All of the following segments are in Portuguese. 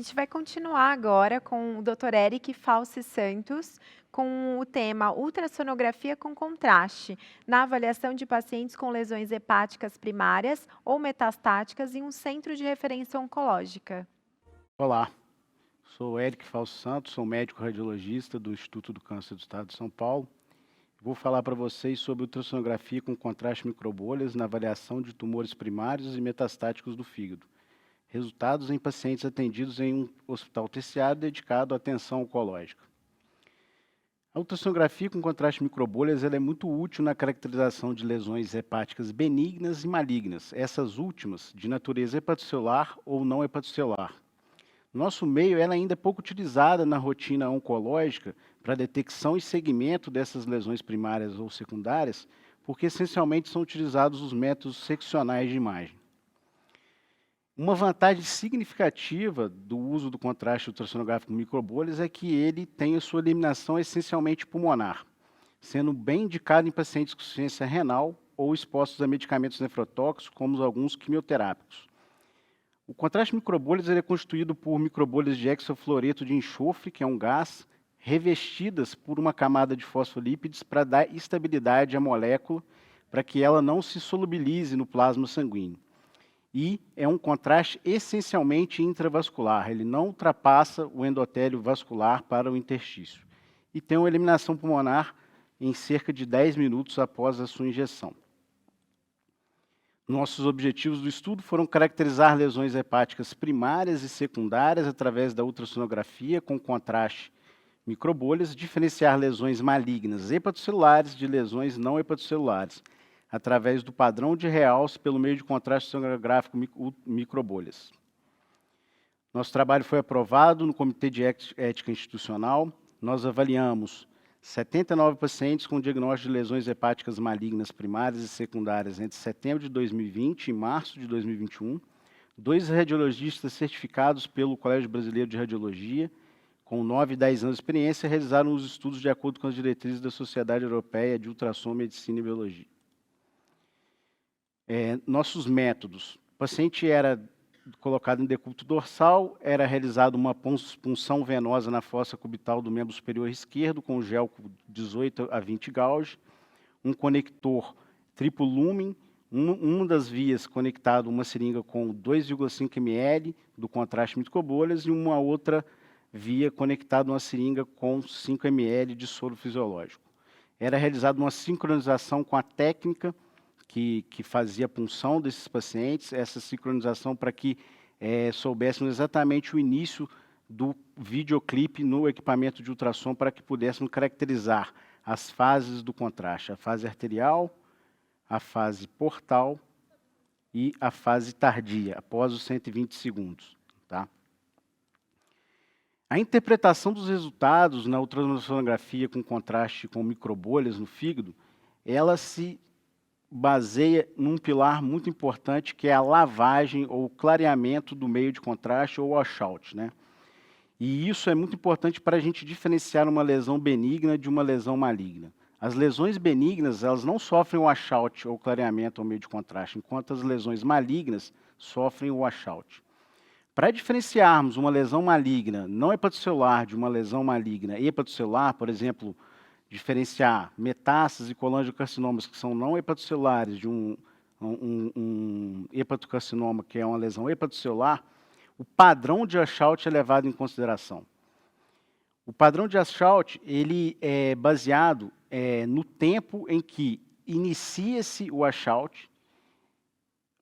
gente vai continuar agora com o Dr. Eric Falci Santos, com o tema ultrassonografia com contraste, na avaliação de pacientes com lesões hepáticas primárias ou metastáticas em um centro de referência oncológica. Olá, sou Eric Falci Santos, sou médico radiologista do Instituto do Câncer do Estado de São Paulo. Vou falar para vocês sobre ultrassonografia com contraste microbolhas na avaliação de tumores primários e metastáticos do fígado. Resultados em pacientes atendidos em um hospital terciário dedicado à atenção oncológica. A ultrassonografia com contraste microbolhas é muito útil na caracterização de lesões hepáticas benignas e malignas, essas últimas de natureza hepatocelular ou não hepatocelular. No nosso meio, ela ainda é pouco utilizada na rotina oncológica para detecção e segmento dessas lesões primárias ou secundárias, porque essencialmente são utilizados os métodos seccionais de imagem. Uma vantagem significativa do uso do contraste ultrassonográfico com microbolhas é que ele tem a sua eliminação essencialmente pulmonar, sendo bem indicado em pacientes com insuficiência renal ou expostos a medicamentos nefrotóxicos, como alguns quimioterápicos. O contraste microbolhas é constituído por microbolhas de hexafluoreto de enxofre, que é um gás, revestidas por uma camada de fosfolípides para dar estabilidade à molécula, para que ela não se solubilize no plasma sanguíneo. E é um contraste essencialmente intravascular, ele não ultrapassa o endotélio vascular para o interstício. E tem uma eliminação pulmonar em cerca de 10 minutos após a sua injeção. Nossos objetivos do estudo foram caracterizar lesões hepáticas primárias e secundárias através da ultrassonografia com contraste microbolhas, diferenciar lesões malignas hepatocelulares de lesões não hepatocelulares, através do padrão de realce pelo meio de contraste sonográfico microbolhas. Nosso trabalho foi aprovado no Comitê de Ética Institucional. Nós avaliamos 79 pacientes com diagnóstico de lesões hepáticas malignas primárias e secundárias entre setembro de 2020 e março de 2021, 2 radiologistas certificados pelo Colégio Brasileiro de Radiologia, com 9 e 10 anos de experiência, realizaram os estudos de acordo com as diretrizes da Sociedade Europeia de Ultrassom, Medicina e Biologia. Nossos métodos. O paciente era colocado em decúbito dorsal, era realizada uma punção venosa na fossa cubital do membro superior esquerdo, com gel 18 a 20 gauge, um conector triplo lumen, uma das vias conectado uma seringa com 2,5 ml do contraste microbolhas e uma outra via conectada uma seringa com 5 ml de soro fisiológico. Era realizada uma sincronização com a técnica que fazia a punção desses pacientes, essa sincronização para que soubéssemos exatamente o início do videoclipe no equipamento de ultrassom para que pudéssemos caracterizar as fases do contraste, a fase arterial, a fase portal e a fase tardia, após os 120 segundos. Tá? A interpretação dos resultados na ultrassonografia com contraste com microbolhas no fígado, ela se baseia num pilar muito importante, que é a lavagem ou clareamento do meio de contraste ou washout, né? E isso é muito importante para a gente diferenciar uma lesão benigna de uma lesão maligna. As lesões benignas, elas não sofrem washout ou clareamento ao meio de contraste, enquanto as lesões malignas sofrem o washout. Para diferenciarmos uma lesão maligna não hepatocelular de uma lesão maligna hepatocelular, por exemplo, diferenciar metástases e colangiocarcinomas que são não hepatocelulares de um hepatocarcinoma, que é uma lesão hepatocelular, o padrão de washout é levado em consideração. O padrão de washout ele é baseado no tempo em que inicia-se o washout,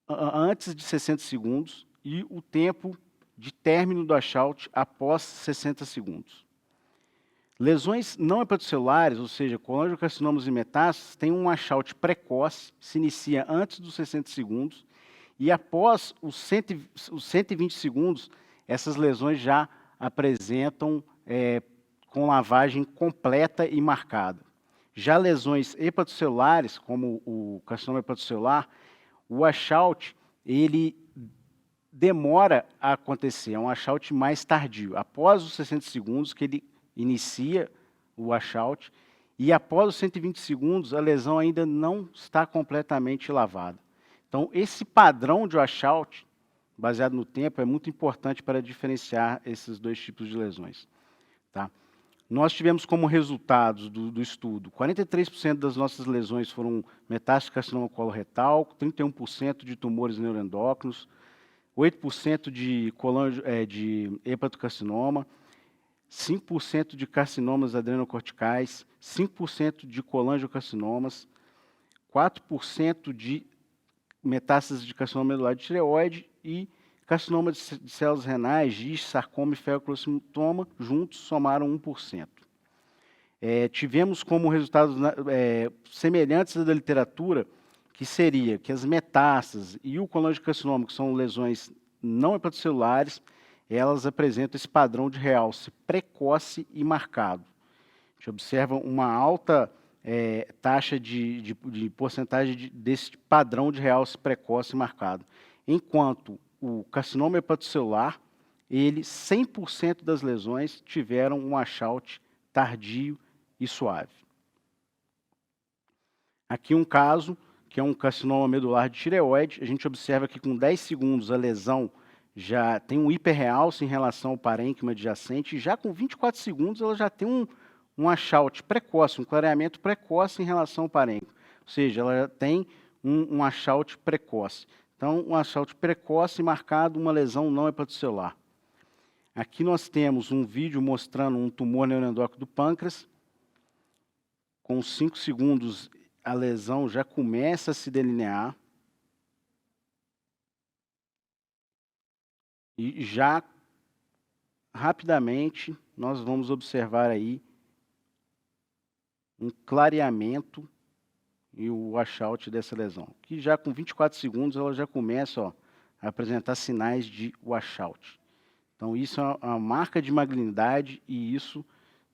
antes de 60 segundos, e o tempo de término do washout após 60 segundos. Lesões não hepatocelulares, ou seja, colangiocarcinomas e metástases, têm um washout precoce, se inicia antes dos 60 segundos, e após os 120 segundos, essas lesões já apresentam com lavagem completa e marcada. Já lesões hepatocelulares, como o carcinoma hepatocelular, o washout, ele demora a acontecer, é um washout mais tardio. Após os 60 segundos, que ele inicia o washout, e após os 120 segundos, a lesão ainda não está completamente lavada. Então, esse padrão de washout baseado no tempo, é muito importante para diferenciar esses dois tipos de lesões. Tá? Nós tivemos como resultados do estudo, 43% das nossas lesões foram metástase de carcinoma coloretal, 31% de tumores neuroendócrinos, 8% de hepatocarcinoma, 5% de carcinomas adrenocorticais, 5% de colangiocarcinomas, 4% de metástases de carcinoma medular de tireoide e carcinoma de células renais, GIST, sarcoma e feocarcinoma, juntos somaram 1%. Tivemos como resultados semelhantes à da literatura, que seria que as metástases e o colangiocarcinoma, que são lesões não hepatocelulares, elas apresentam esse padrão de realce precoce e marcado. A gente observa uma alta taxa de porcentagem desse padrão de realce precoce e marcado. Enquanto o carcinoma hepatocelular, 100% das lesões tiveram um washout tardio e suave. Aqui um caso, que é um carcinoma medular de tireoide, a gente observa que com 10 segundos a lesão já tem um hiperrealce em relação ao parênquima adjacente, e já com 24 segundos ela já tem um washout precoce, um clareamento precoce em relação ao parênquima. Ou seja, ela já tem um washout precoce. Então, um washout precoce marcado uma lesão não hepatocelular. Aqui nós temos um vídeo mostrando um tumor neuroendócrino do pâncreas. Com 5 segundos, a lesão já começa a se delinear. E já, rapidamente, nós vamos observar aí um clareamento e o washout dessa lesão. Que já com 24 segundos ela já começa a apresentar sinais de washout. Então isso é uma marca de malignidade e isso,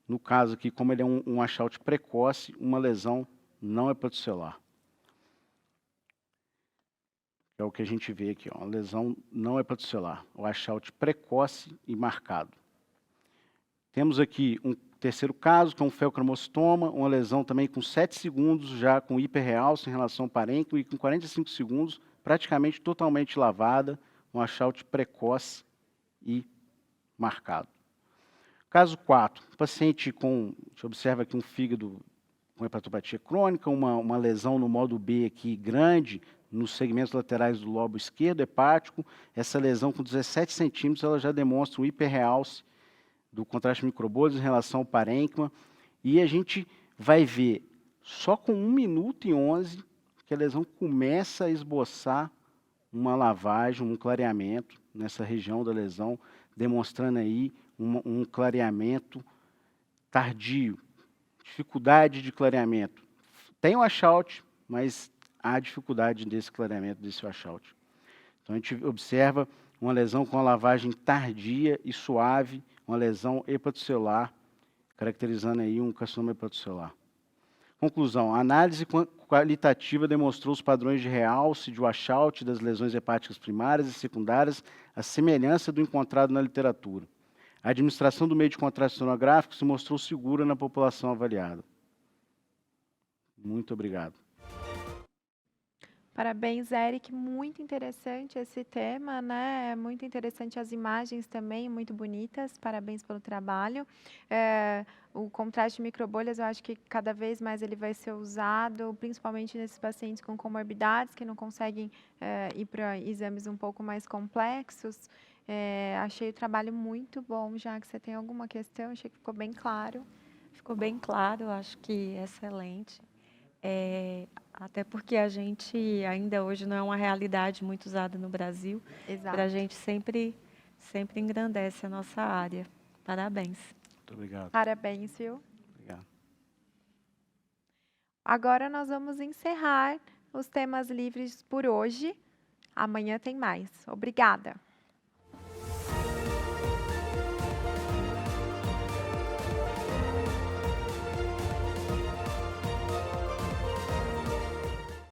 no caso aqui, como ele é um washout precoce, uma lesão não hepatocelular. É o que a gente vê aqui, uma lesão não hepatocelular, washout precoce e marcado. Temos aqui um terceiro caso, que é um feocromostoma, uma lesão também com 7 segundos, já com hiperrealce em relação ao parênquima, e com 45 segundos, praticamente totalmente lavada, um washout precoce e marcado. Caso 4, paciente com, a gente observa aqui um fígado com hepatopatia crônica, uma lesão no modo B aqui grande, nos segmentos laterais do lobo esquerdo hepático. Essa lesão com 17 centímetros, ela já demonstra um hiperrealce do contraste microbolhas em relação ao parênquima, e a gente vai ver, só com 1 minuto e 11, que a lesão começa a esboçar uma lavagem, um clareamento nessa região da lesão, demonstrando aí um clareamento tardio, dificuldade de clareamento. Tem o washout, mas há dificuldade desse clareamento, desse washout. Então a gente observa uma lesão com a lavagem tardia e suave, uma lesão hepatocelular, caracterizando aí um carcinoma hepatocelular. Conclusão, a análise qualitativa demonstrou os padrões de realce, de washout das lesões hepáticas primárias e secundárias, a semelhança do encontrado na literatura. A administração do meio de contraste sonográfico se mostrou segura na população avaliada. Muito obrigado. Parabéns, Eric. Muito interessante esse tema, né? Muito interessante as imagens também, muito bonitas. Parabéns pelo trabalho. O contraste de microbolhas, eu acho que cada vez mais ele vai ser usado, principalmente nesses pacientes com comorbidades que não conseguem ir para exames um pouco mais complexos. Achei o trabalho muito bom. Já que você tem alguma questão, achei que ficou bem claro. Ficou bem claro, acho que excelente. Até porque a gente ainda hoje não é uma realidade muito usada no Brasil. Exato. Para a gente sempre engrandece a nossa área. Parabéns. Muito obrigado. Parabéns, viu? Obrigado. Agora nós vamos encerrar os temas livres por hoje. Amanhã tem mais. Obrigada.